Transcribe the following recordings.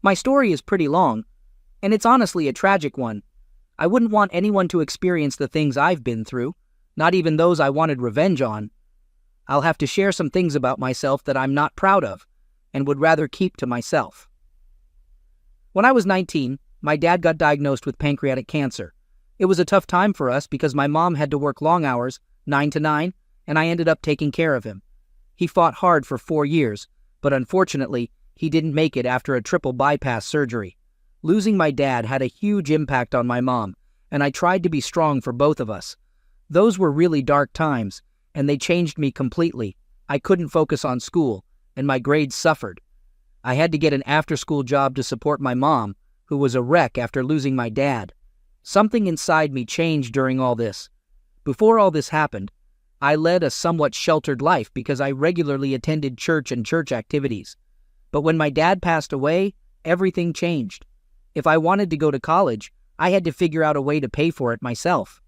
My story is pretty long, and it's honestly a tragic one. I wouldn't want anyone to experience the things I've been through, not even those I wanted revenge on. I'll have to share some things about myself that I'm not proud of, and would rather keep to myself. When I was 19, my dad got diagnosed with pancreatic cancer. It was a tough time for us because my mom had to work long hours, 9 to 9, and I ended up taking care of him. He fought hard for 4 years, but unfortunately, he didn't make it after a triple bypass surgery. Losing my dad had a huge impact on my mom, and I tried to be strong for both of us. Those were really dark times, and they changed me completely. I couldn't focus on school, and my grades suffered. I had to get an after-school job to support my mom, who was a wreck after losing my dad. Something inside me changed during all this. Before all this happened, I led a somewhat sheltered life because I regularly attended church and church activities. But when my dad passed away, everything changed. If I wanted to go to college, I had to figure out a way to pay for it myself.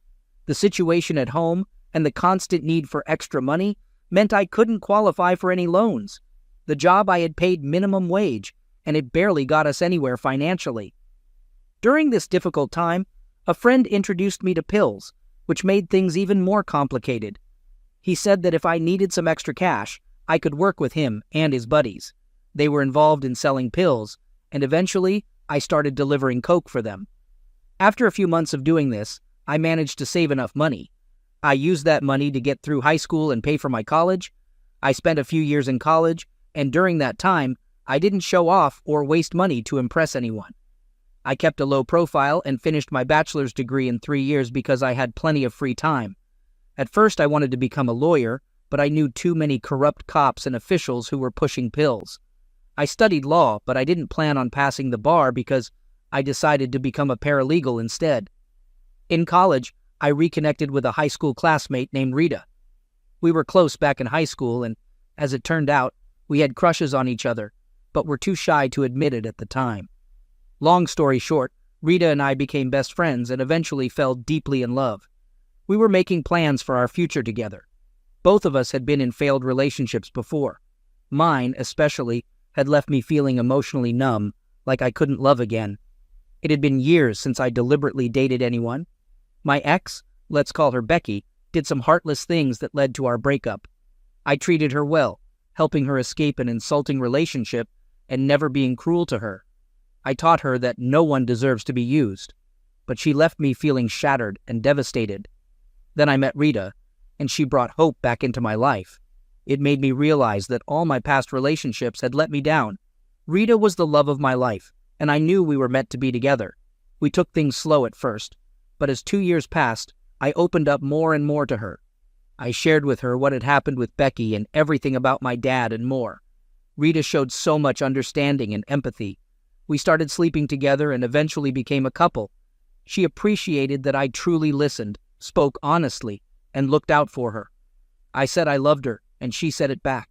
The situation at home and the constant need for extra money meant I couldn't qualify for any loans. The job I had paid minimum wage, and it barely got us anywhere financially. During this difficult time, a friend introduced me to pills, which made things even more complicated. He said that if I needed some extra cash, I could work with him and his buddies. They were involved in selling pills, and eventually, I started delivering coke for them. After a few months of doing this, I managed to save enough money. I used that money to get through high school and pay for my college. I spent a few years in college, and during that time, I didn't show off or waste money to impress anyone. I kept a low profile and finished my bachelor's degree in 3 years because I had plenty of free time. At first, I wanted to become a lawyer, but I knew too many corrupt cops and officials who were pushing pills. I studied law, but I didn't plan on passing the bar because I decided to become a paralegal instead. In college, I reconnected with a high school classmate named Rita. We were close back in high school, and as it turned out, we had crushes on each other, but were too shy to admit it at the time. Long story short, Rita and I became best friends and eventually fell deeply in love. We were making plans for our future together. Both of us had been in failed relationships before. Mine, especially, had left me feeling emotionally numb, like I couldn't love again. It had been years since I deliberately dated anyone. My ex, let's call her Becky, did some heartless things that led to our breakup. I treated her well, helping her escape an insulting relationship and never being cruel to her. I taught her that no one deserves to be used, but she left me feeling shattered and devastated. Then I met Rita, and she brought hope back into my life. It made me realize that all my past relationships had let me down. Rita was the love of my life, and I knew we were meant to be together. We took things slow at first, but as 2 years passed, I opened up more and more to her. I shared with her what had happened with Becky and everything about my dad and more. Rita showed so much understanding and empathy. We started sleeping together and eventually became a couple. She appreciated that I truly listened, spoke honestly, and looked out for her. I said I loved her, and she said it back.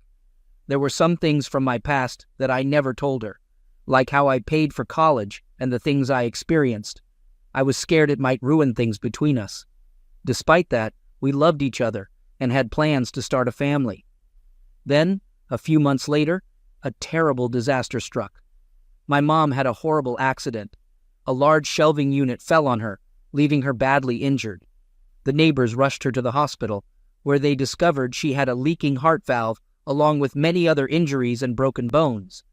There were some things from my past that I never told her, like how I paid for college and the things I experienced. I was scared it might ruin things between us. Despite that, we loved each other and had plans to start a family. Then, a few months later, a terrible disaster struck. My mom had a horrible accident. A large shelving unit fell on her, leaving her badly injured. The neighbors rushed her to the hospital, where they discovered she had a leaking heart valve along with many other injuries and broken bones.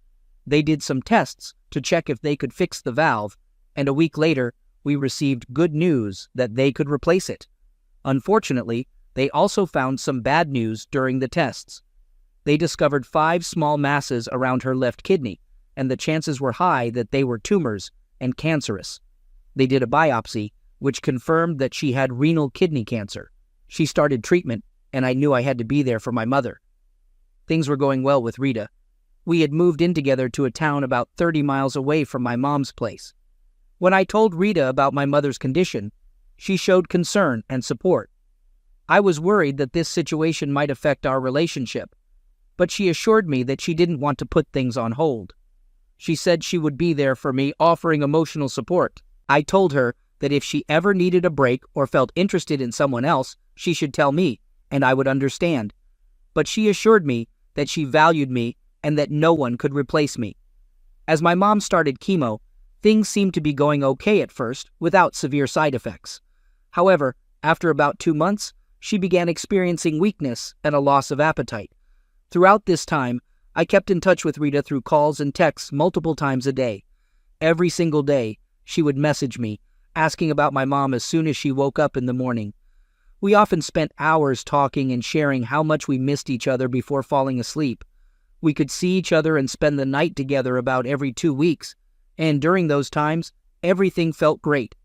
They did some tests to check if they could fix the valve, and a week later, we received good news that they could replace it. Unfortunately, they also found some bad news during the tests. They discovered 5 small masses around her left kidney, and the chances were high that they were tumors and cancerous. They did a biopsy, which confirmed that she had renal kidney cancer. She started treatment, and I knew I had to be there for my mother. Things were going well with Rita. We had moved in together to a town about 30 miles away from my mom's place. When I told Rita about my mother's condition, she showed concern and support. I was worried that this situation might affect our relationship, but she assured me that she didn't want to put things on hold. She said she would be there for me, offering emotional support. I told her that if she ever needed a break or felt interested in someone else, she should tell me, and I would understand. But she assured me that she valued me and that no one could replace me. As my mom started chemo, things seemed to be going okay at first, without severe side effects. However, after about 2 months, she began experiencing weakness and a loss of appetite. Throughout this time, I kept in touch with Rita through calls and texts multiple times a day. Every single day, she would message me, asking about my mom as soon as she woke up in the morning. We often spent hours talking and sharing how much we missed each other before falling asleep. We could see each other and spend the night together about every 2 weeks, and during those times, everything felt great.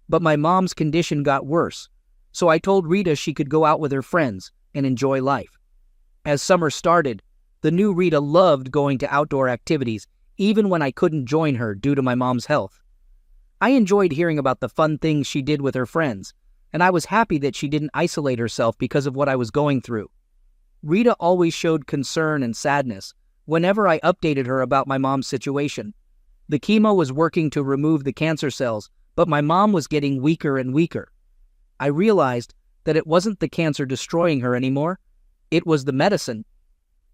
But my mom's condition got worse, so I told Rita she could go out with her friends and enjoy life. As summer started, the new Rita loved going to outdoor activities, even when I couldn't join her due to my mom's health. I enjoyed hearing about the fun things she did with her friends, and I was happy that she didn't isolate herself because of what I was going through. Rita always showed concern and sadness whenever I updated her about my mom's situation. The chemo was working to remove the cancer cells, but my mom was getting weaker and weaker. I realized that it wasn't the cancer destroying her anymore, it was the medicine.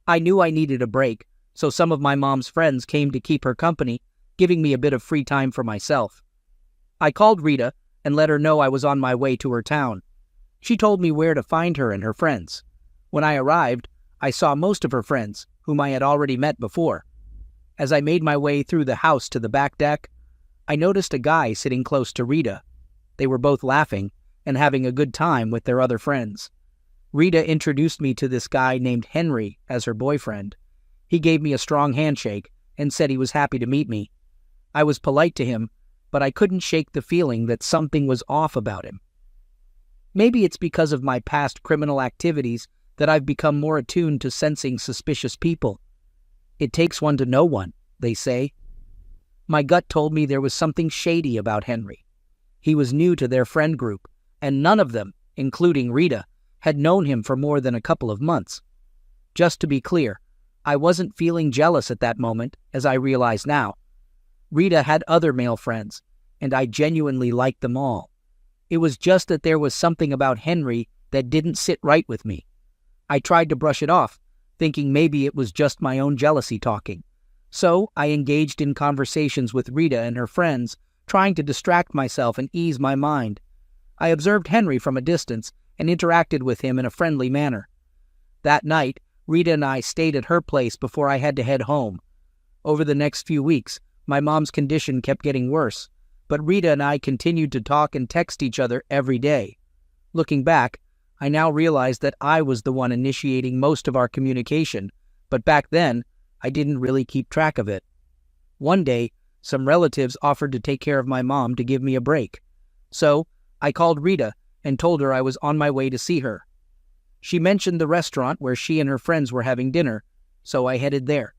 I knew I needed a break, so some of my mom's friends came to keep her company, giving me a bit of free time for myself. I called Rita and let her know I was on my way to her town. She told me where to find her and her friends. When I arrived, I saw most of her friends, whom I had already met before. As I made my way through the house to the back deck, I noticed a guy sitting close to Rita. They were both laughing and having a good time with their other friends. Rita introduced me to this guy named Henry as her boyfriend. He gave me a strong handshake and said he was happy to meet me. I was polite to him, but I couldn't shake the feeling that something was off about him. Maybe it's because of my past criminal activities that I've become more attuned to sensing suspicious people. It takes one to know one, they say. My gut told me there was something shady about Henry. He was new to their friend group, and none of them, including Rita, had known him for more than a couple of months. Just to be clear, I wasn't feeling jealous at that moment, as I realize now. Rita had other male friends, and I genuinely liked them all. It was just that there was something about Henry that didn't sit right with me. I tried to brush it off, thinking maybe it was just my own jealousy talking. So I engaged in conversations with Rita and her friends, trying to distract myself and ease my mind. I observed Henry from a distance and interacted with him in a friendly manner. That night, Rita and I stayed at her place before I had to head home. Over the next few weeks, my mom's condition kept getting worse, but Rita and I continued to talk and text each other every day. Looking back, I now realize that I was the one initiating most of our communication, but back then, I didn't really keep track of it. One day, some relatives offered to take care of my mom to give me a break. So, I called Rita and told her I was on my way to see her. She mentioned the restaurant where she and her friends were having dinner, so I headed there.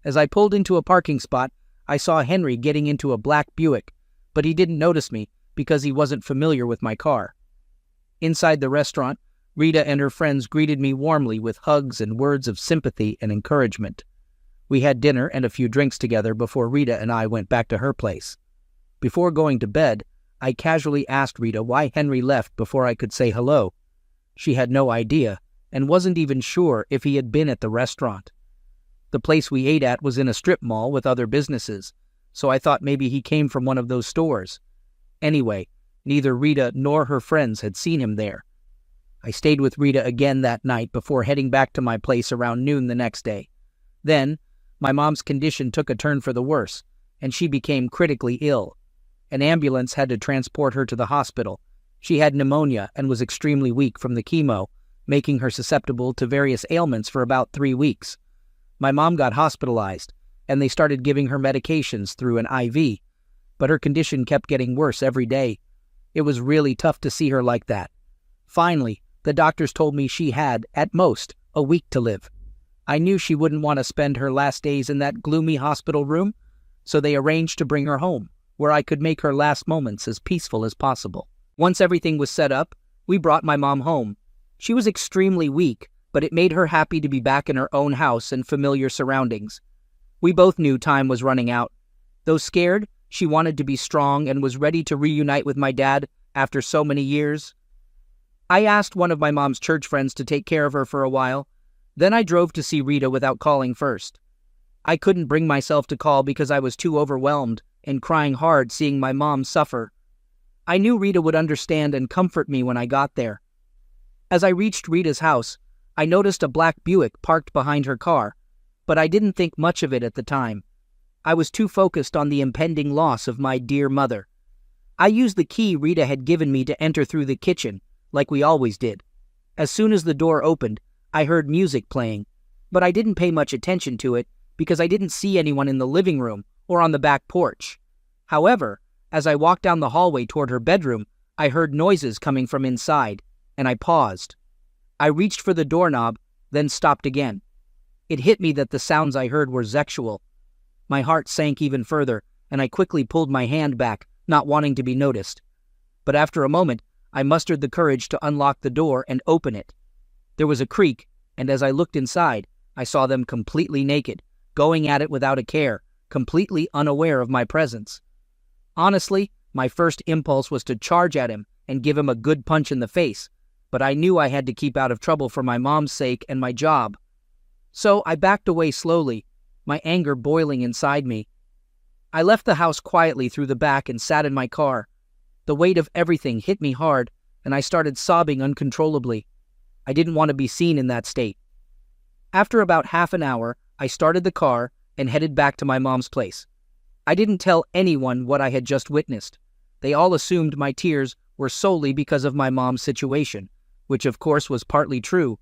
As I pulled into a parking spot, I saw Henry getting into a black Buick, but he didn't notice me because he wasn't familiar with my car. Inside the restaurant, Rita and her friends greeted me warmly with hugs and words of sympathy and encouragement. We had dinner and a few drinks together before Rita and I went back to her place. Before going to bed, I casually asked Rita why Henry left before I could say hello. She had no idea and wasn't even sure if he had been at the restaurant. The place we ate at was in a strip mall with other businesses, so I thought maybe he came from one of those stores. Anyway, neither Rita nor her friends had seen him there. I stayed with Rita again that night before heading back to my place around noon the next day. Then, my mom's condition took a turn for the worse, and she became critically ill. An ambulance had to transport her to the hospital. She had pneumonia and was extremely weak from the chemo, making her susceptible to various ailments for about 3 weeks. My mom got hospitalized, and they started giving her medications through an IV, but her condition kept getting worse every day. It was really tough to see her like that. Finally, the doctors told me she had, at most, a week to live. I knew she wouldn't want to spend her last days in that gloomy hospital room, so they arranged to bring her home, where I could make her last moments as peaceful as possible. Once everything was set up, we brought my mom home. She was extremely weak, but it made her happy to be back in her own house and familiar surroundings. We both knew time was running out. Though scared, she wanted to be strong and was ready to reunite with my dad after so many years. I asked one of my mom's church friends to take care of her for a while. Then I drove to see Rita without calling first. I couldn't bring myself to call because I was too overwhelmed and crying hard seeing my mom suffer. I knew Rita would understand and comfort me when I got there. As I reached Rita's house, I noticed a black Buick parked behind her car, but I didn't think much of it at the time. I was too focused on the impending loss of my dear mother. I used the key Rita had given me to enter through the kitchen, like we always did. As soon as the door opened, I heard music playing, but I didn't pay much attention to it because I didn't see anyone in the living room or on the back porch. However, as I walked down the hallway toward her bedroom, I heard noises coming from inside, and I paused. I reached for the doorknob, then stopped again. It hit me that the sounds I heard were sexual. My heart sank even further, and I quickly pulled my hand back, not wanting to be noticed. But after a moment, I mustered the courage to unlock the door and open it. There was a creak, and as I looked inside, I saw them completely naked, going at it without a care, completely unaware of my presence. Honestly, my first impulse was to charge at him and give him a good punch in the face, but I knew I had to keep out of trouble for my mom's sake and my job. So I backed away slowly, my anger boiling inside me. I left the house quietly through the back and sat in my car. The weight of everything hit me hard, and I started sobbing uncontrollably. I didn't want to be seen in that state. After about half an hour, I started the car and headed back to my mom's place. I didn't tell anyone what I had just witnessed. They all assumed my tears were solely because of my mom's situation, which of course was partly true.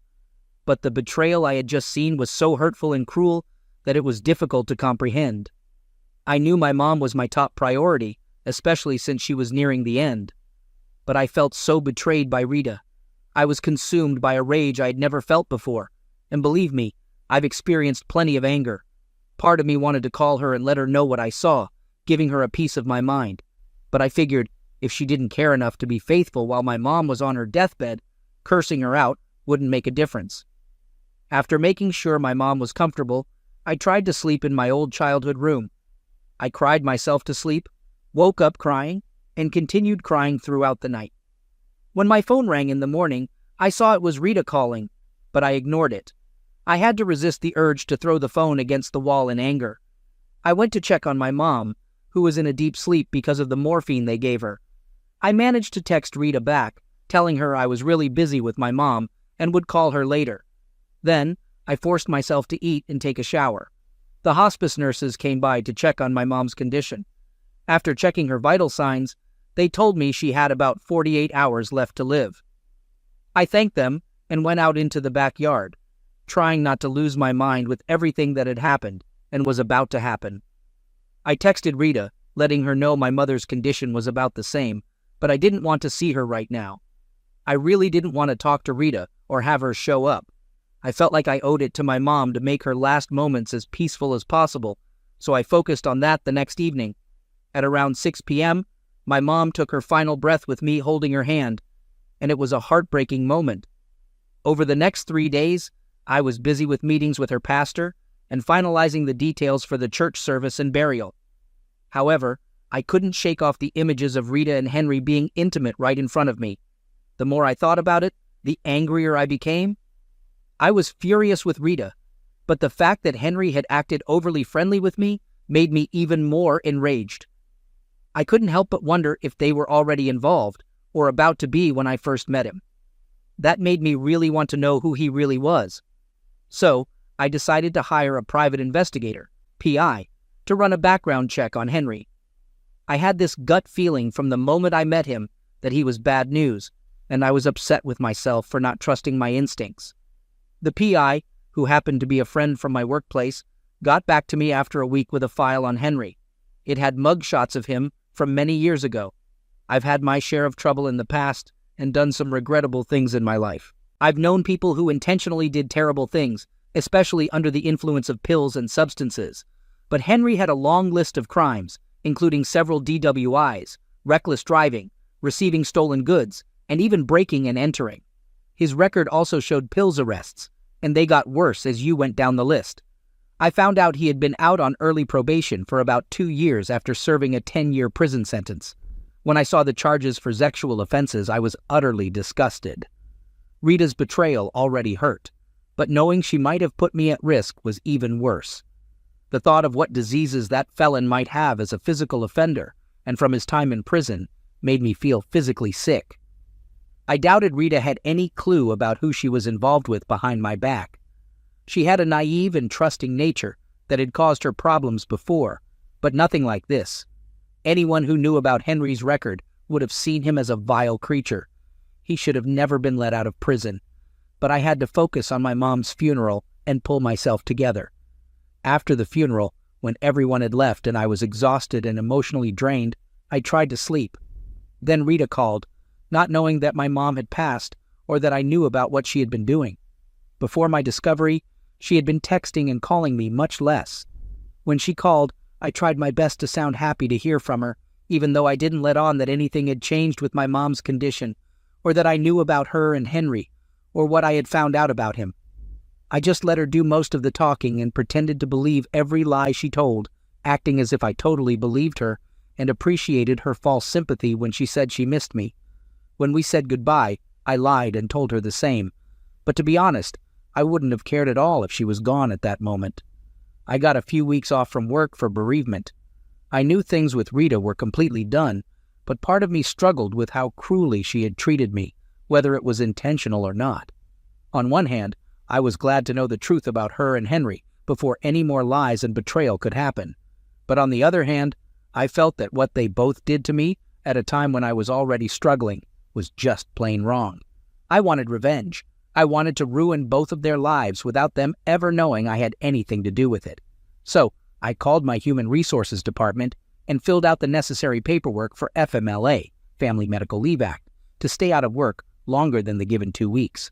But the betrayal I had just seen was so hurtful and cruel that it was difficult to comprehend. I knew my mom was my top priority, especially since she was nearing the end. But I felt so betrayed by Rita. I was consumed by a rage I had never felt before, and believe me, I've experienced plenty of anger. Part of me wanted to call her and let her know what I saw, giving her a piece of my mind. But I figured if she didn't care enough to be faithful while my mom was on her deathbed, cursing her out wouldn't make a difference. After making sure my mom was comfortable, I tried to sleep in my old childhood room. I cried myself to sleep, woke up crying, and continued crying throughout the night. When my phone rang in the morning, I saw it was Rita calling, but I ignored it. I had to resist the urge to throw the phone against the wall in anger. I went to check on my mom, who was in a deep sleep because of the morphine they gave her. I managed to text Rita back, telling her I was really busy with my mom and would call her later. Then, I forced myself to eat and take a shower. The hospice nurses came by to check on my mom's condition. After checking her vital signs, they told me she had about 48 hours left to live. I thanked them and went out into the backyard, trying not to lose my mind with everything that had happened and was about to happen. I texted Rita, letting her know my mother's condition was about the same, but I didn't want to see her right now. I really didn't want to talk to Rita or have her show up. I felt like I owed it to my mom to make her last moments as peaceful as possible, so I focused on that the next evening. At around 6 p.m., my mom took her final breath with me holding her hand, and it was a heartbreaking moment. Over the next 3 days, I was busy with meetings with her pastor and finalizing the details for the church service and burial. However, I couldn't shake off the images of Rita and Henry being intimate right in front of me. The more I thought about it, the angrier I became. I was furious with Rita, but the fact that Henry had acted overly friendly with me made me even more enraged. I couldn't help but wonder if they were already involved or about to be when I first met him. That made me really want to know who he really was. So, I decided to hire a private investigator, PI, to run a background check on Henry. I had this gut feeling from the moment I met him that he was bad news, and I was upset with myself for not trusting my instincts. The PI, who happened to be a friend from my workplace, got back to me after a week with a file on Henry. It had mugshots of him from many years ago. I've had my share of trouble in the past and done some regrettable things in my life. I've known people who intentionally did terrible things, especially under the influence of pills and substances. But Henry had a long list of crimes, including several DWIs, reckless driving, receiving stolen goods, and even breaking and entering. His record also showed pills arrests, and they got worse as you went down the list. I found out he had been out on early probation for about 2 years after serving a 10-year prison sentence. When I saw the charges for sexual offenses, I was utterly disgusted. Rita's betrayal already hurt, but knowing she might have put me at risk was even worse. The thought of what diseases that felon might have as a physical offender, and from his time in prison, made me feel physically sick. I doubted Rita had any clue about who she was involved with behind my back. She had a naive and trusting nature that had caused her problems before, but nothing like this. Anyone who knew about Henry's record would have seen him as a vile creature. He should have never been let out of prison. But I had to focus on my mom's funeral and pull myself together. After the funeral, when everyone had left and I was exhausted and emotionally drained, I tried to sleep. Then Rita called, not knowing that my mom had passed or that I knew about what she had been doing. Before my discovery, she had been texting and calling me much less. When she called, I tried my best to sound happy to hear from her, even though I didn't let on that anything had changed with my mom's condition, or that I knew about her and Henry, or what I had found out about him. I just let her do most of the talking and pretended to believe every lie she told, acting as if I totally believed her and appreciated her false sympathy when she said she missed me. When we said goodbye, I lied and told her the same. But to be honest, I wouldn't have cared at all if she was gone at that moment. I got a few weeks off from work for bereavement. I knew things with Rita were completely done, but part of me struggled with how cruelly she had treated me, whether it was intentional or not. On one hand, I was glad to know the truth about her and Henry before any more lies and betrayal could happen. But on the other hand, I felt that what they both did to me at a time when I was already struggling was just plain wrong. I wanted revenge. I wanted to ruin both of their lives without them ever knowing I had anything to do with it. So, I called my Human Resources Department and filled out the necessary paperwork for FMLA, Family Medical Leave Act, to stay out of work longer than the given 2 weeks.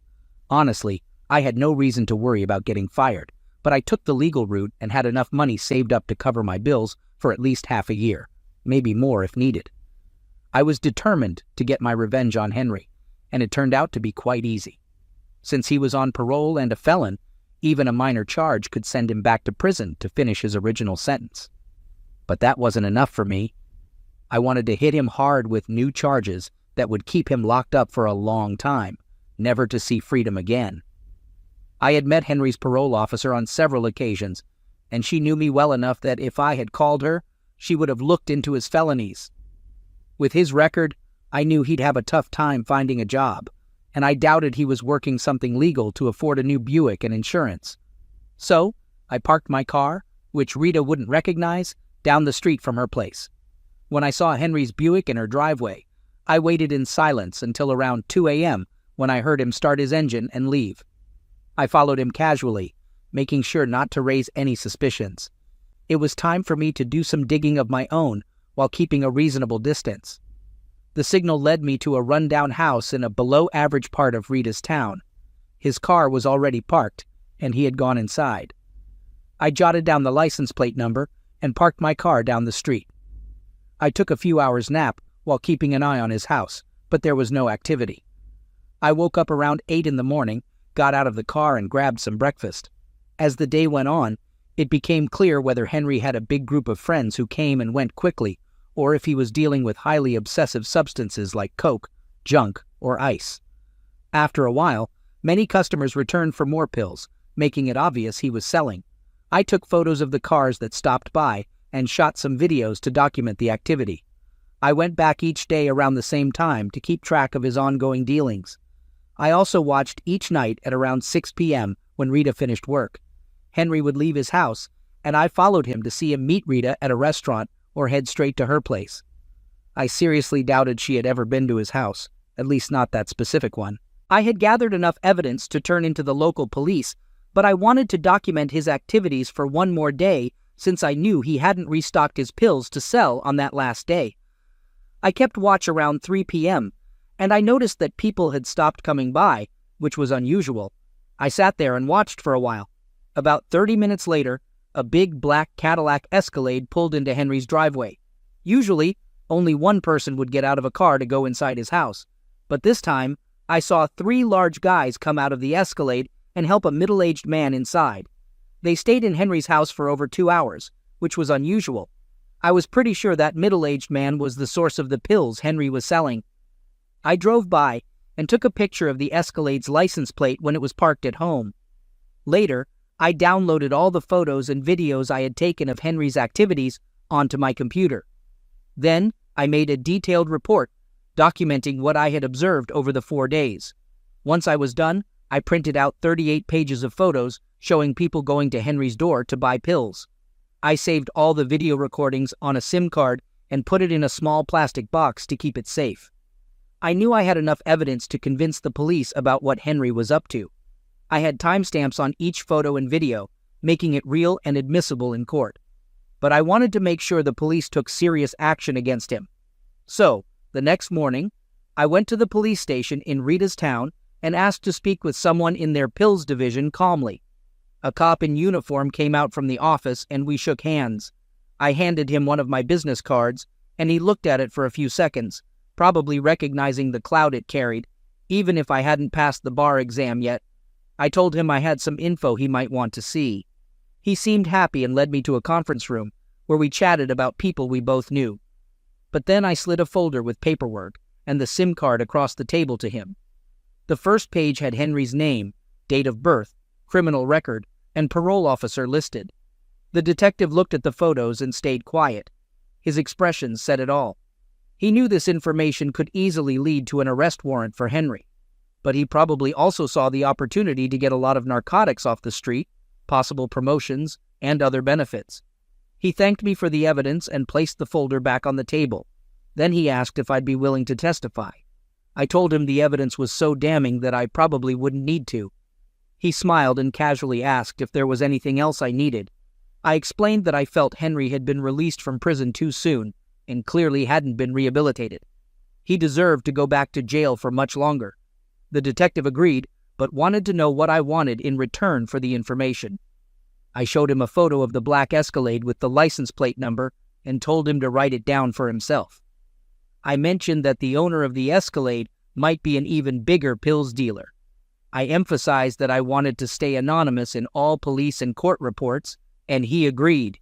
Honestly, I had no reason to worry about getting fired, but I took the legal route and had enough money saved up to cover my bills for at least half a year, maybe more if needed. I was determined to get my revenge on Henry, and it turned out to be quite easy. Since he was on parole and a felon, even a minor charge could send him back to prison to finish his original sentence. But that wasn't enough for me. I wanted to hit him hard with new charges that would keep him locked up for a long time, never to see freedom again. I had met Henry's parole officer on several occasions, and she knew me well enough that if I had called her, she would have looked into his felonies. With his record, I knew he'd have a tough time finding a job, and I doubted he was working something legal to afford a new Buick and insurance. So, I parked my car, which Rita wouldn't recognize, down the street from her place. When I saw Henry's Buick in her driveway, I waited in silence until around 2 a.m. when I heard him start his engine and leave. I followed him casually, making sure not to raise any suspicions. It was time for me to do some digging of my own while keeping a reasonable distance. The signal led me to a rundown house in a below-average part of Rita's town. His car was already parked, and he had gone inside. I jotted down the license plate number and parked my car down the street. I took a few hours nap while keeping an eye on his house, but there was no activity. I woke up around 8 in the morning, got out of the car and grabbed some breakfast. As the day went on, it became clear whether Henry had a big group of friends who came and went quickly, or if he was dealing with highly obsessive substances like coke, junk, or ice. After a while, many customers returned for more pills, making it obvious he was selling. I took photos of the cars that stopped by and shot some videos to document the activity. I went back each day around the same time to keep track of his ongoing dealings. I also watched each night at around 6 p.m. when Rita finished work. Henry would leave his house, and I followed him to see him meet Rita at a restaurant or head straight to her place. I seriously doubted she had ever been to his house, at least not that specific one. I had gathered enough evidence to turn into the local police, but I wanted to document his activities for one more day since I knew he hadn't restocked his pills to sell on that last day. I kept watch around 3 p.m., and I noticed that people had stopped coming by, which was unusual. I sat there and watched for a while. About 30 minutes later, a big black Cadillac Escalade pulled into Henry's driveway. Usually, only one person would get out of a car to go inside his house, but this time, I saw 3 large guys come out of the Escalade and help a middle-aged man inside. They stayed in Henry's house for over 2 hours, which was unusual. I was pretty sure that middle-aged man was the source of the pills Henry was selling. I drove by and took a picture of the Escalade's license plate when it was parked at home. Later, I downloaded all the photos and videos I had taken of Henry's activities onto my computer. Then, I made a detailed report documenting what I had observed over the 4 days. Once I was done, I printed out 38 pages of photos showing people going to Henry's door to buy pills. I saved all the video recordings on a SIM card and put it in a small plastic box to keep it safe. I knew I had enough evidence to convince the police about what Henry was up to. I had timestamps on each photo and video, making it real and admissible in court. But I wanted to make sure the police took serious action against him. So, the next morning, I went to the police station in Rita's town and asked to speak with someone in their pills division calmly. A cop in uniform came out from the office and we shook hands. I handed him one of my business cards, and he looked at it for a few seconds, probably recognizing the clout it carried, even if I hadn't passed the bar exam yet. I told him I had some info he might want to see. He seemed happy and led me to a conference room, where we chatted about people we both knew. But then I slid a folder with paperwork and the SIM card across the table to him. The first page had Henry's name, date of birth, criminal record, and parole officer listed. The detective looked at the photos and stayed quiet. His expressions said it all. He knew this information could easily lead to an arrest warrant for Henry, but he probably also saw the opportunity to get a lot of narcotics off the street, possible promotions, and other benefits. He thanked me for the evidence and placed the folder back on the table. Then he asked if I'd be willing to testify. I told him the evidence was so damning that I probably wouldn't need to. He smiled and casually asked if there was anything else I needed. I explained that I felt Henry had been released from prison too soon and clearly hadn't been rehabilitated. He deserved to go back to jail for much longer. The detective agreed, but wanted to know what I wanted in return for the information. I showed him a photo of the black Escalade with the license plate number and told him to write it down for himself. I mentioned that the owner of the Escalade might be an even bigger pills dealer. I emphasized that I wanted to stay anonymous in all police and court reports, and he agreed.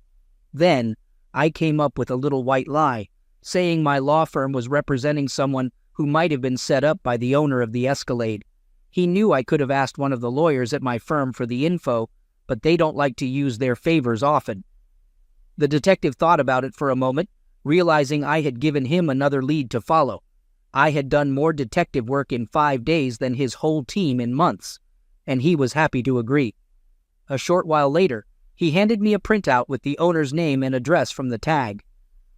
Then, I came up with a little white lie, saying my law firm was representing someone who might have been set up by the owner of the Escalade. He knew I could have asked one of the lawyers at my firm for the info, but they don't like to use their favors often. The detective thought about it for a moment, realizing I had given him another lead to follow. I had done more detective work in 5 days than his whole team in months, and he was happy to agree. A short while later, he handed me a printout with the owner's name and address from the tag.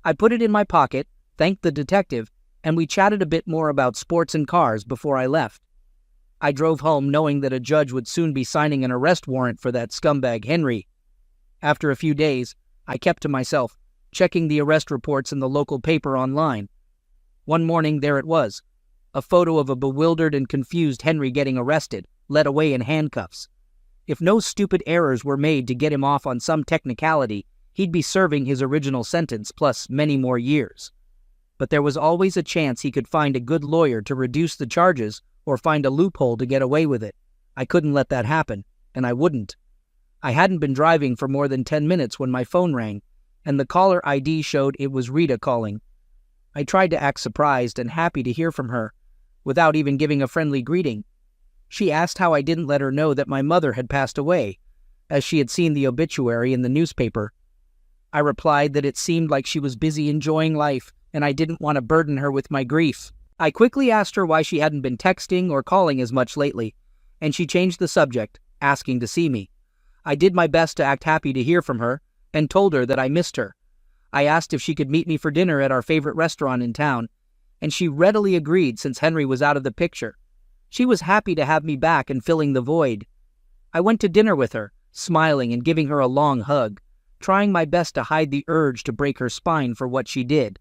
I put it in my pocket, thanked the detective, and we chatted a bit more about sports and cars before I left. I drove home knowing that a judge would soon be signing an arrest warrant for that scumbag Henry. After a few days, I kept to myself, checking the arrest reports in the local paper online. One morning, there it was, a photo of a bewildered and confused Henry getting arrested, led away in handcuffs. If no stupid errors were made to get him off on some technicality, he'd be serving his original sentence plus many more years. But there was always a chance he could find a good lawyer to reduce the charges or find a loophole to get away with it. I couldn't let that happen, and I wouldn't. I hadn't been driving for more than 10 minutes when my phone rang, and the caller ID showed it was Rita calling. I tried to act surprised and happy to hear from her, without even giving a friendly greeting. She asked how I didn't let her know that my mother had passed away, as she had seen the obituary in the newspaper. I replied that it seemed like she was busy enjoying life, and I didn't want to burden her with my grief. I quickly asked her why she hadn't been texting or calling as much lately, and she changed the subject, asking to see me. I did my best to act happy to hear from her, and told her that I missed her. I asked if she could meet me for dinner at our favorite restaurant in town, and she readily agreed since Henry was out of the picture. She was happy to have me back and filling the void. I went to dinner with her, smiling and giving her a long hug, trying my best to hide the urge to break her spine for what she did.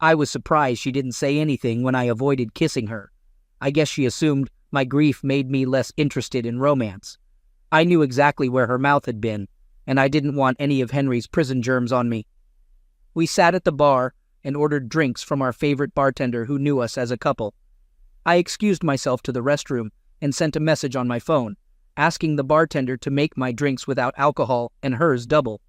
I was surprised she didn't say anything when I avoided kissing her. I guess she assumed my grief made me less interested in romance. I knew exactly where her mouth had been, and I didn't want any of Henry's prison germs on me. We sat at the bar and ordered drinks from our favorite bartender who knew us as a couple. I excused myself to the restroom and sent a message on my phone, asking the bartender to make my drinks without alcohol and hers double.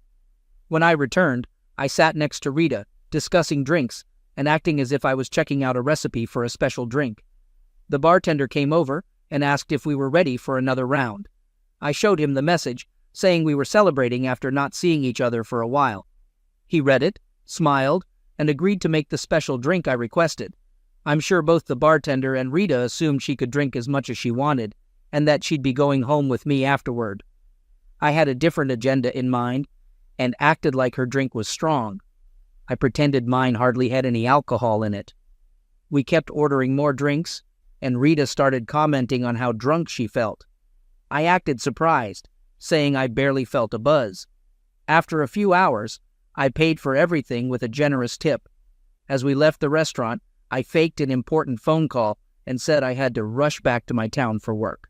When I returned, I sat next to Rita, discussing drinks and acting as if I was checking out a recipe for a special drink. The bartender came over and asked if we were ready for another round. I showed him the message, saying we were celebrating after not seeing each other for a while. He read it, smiled, and agreed to make the special drink I requested. I'm sure both the bartender and Rita assumed she could drink as much as she wanted, and that she'd be going home with me afterward. I had a different agenda in mind, and acted like her drink was strong. I pretended mine hardly had any alcohol in it. We kept ordering more drinks, and Rita started commenting on how drunk she felt. I acted surprised, saying I barely felt a buzz. After a few hours, I paid for everything with a generous tip. As we left the restaurant, I faked an important phone call and said I had to rush back to my town for work.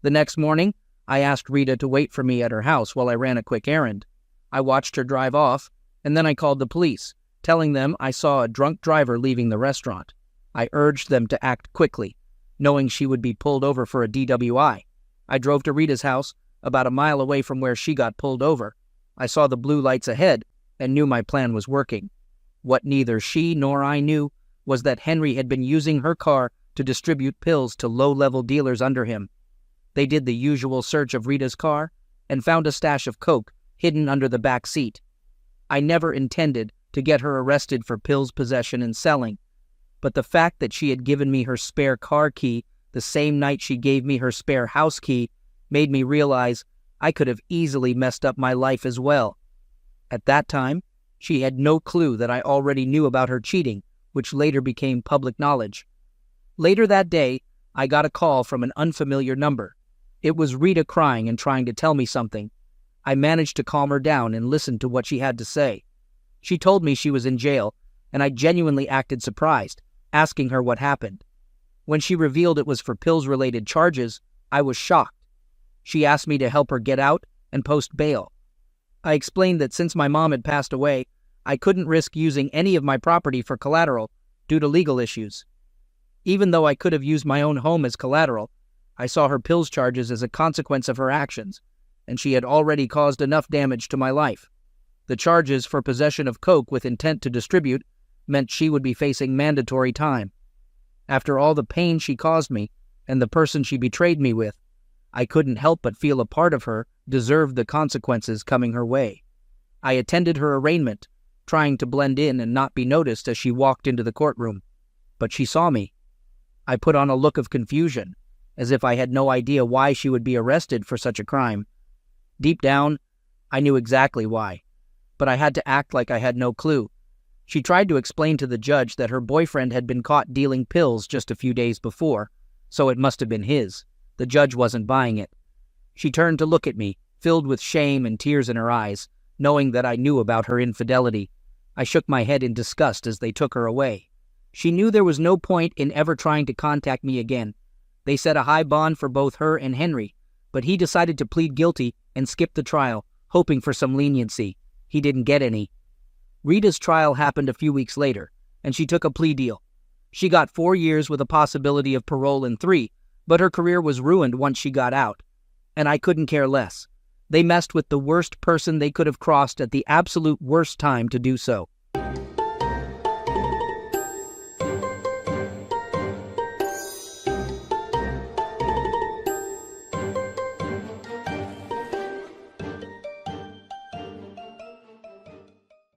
The next morning, I asked Rita to wait for me at her house while I ran a quick errand. I watched her drive off, and then I called the police, telling them I saw a drunk driver leaving the restaurant. I urged them to act quickly, knowing she would be pulled over for a DWI. I drove to Rita's house, about a mile away from where she got pulled over. I saw the blue lights ahead and knew my plan was working. What neither she nor I knew was that Henry had been using her car to distribute pills to low-level dealers under him. They did the usual search of Rita's car and found a stash of coke hidden under the back seat. I never intended to get her arrested for pills possession and selling, but the fact that she had given me her spare car key the same night she gave me her spare house key made me realize I could have easily messed up my life as well. At that time, she had no clue that I already knew about her cheating, which later became public knowledge. Later that day, I got a call from an unfamiliar number. It was Rita crying and trying to tell me something. I managed to calm her down and listened to what she had to say. She told me she was in jail, and I genuinely acted surprised, asking her what happened. When she revealed it was for pills-related charges, I was shocked. She asked me to help her get out and post bail. I explained that since my mom had passed away, I couldn't risk using any of my property for collateral due to legal issues. Even though I could have used my own home as collateral, I saw her pills charges as a consequence of her actions, and she had already caused enough damage to my life. The charges for possession of coke with intent to distribute meant she would be facing mandatory time. After all the pain she caused me and the person she betrayed me with, I couldn't help but feel a part of her deserved the consequences coming her way. I attended her arraignment, trying to blend in and not be noticed as she walked into the courtroom. But she saw me. I put on a look of confusion, as if I had no idea why she would be arrested for such a crime. Deep down, I knew exactly why, but I had to act like I had no clue. She tried to explain to the judge that her boyfriend had been caught dealing pills just a few days before, so it must have been his. The judge wasn't buying it. She turned to look at me, filled with shame and tears in her eyes, knowing that I knew about her infidelity. I shook my head in disgust as they took her away. She knew there was no point in ever trying to contact me again. They set a high bond for both her and Henry, but he decided to plead guilty and skip the trial, hoping for some leniency. He didn't get any. Rita's trial happened a few weeks later, and she took a plea deal. She got 4 years with a possibility of parole in 3, but her career was ruined once she got out. And I couldn't care less. They messed with the worst person they could have crossed at the absolute worst time to do so.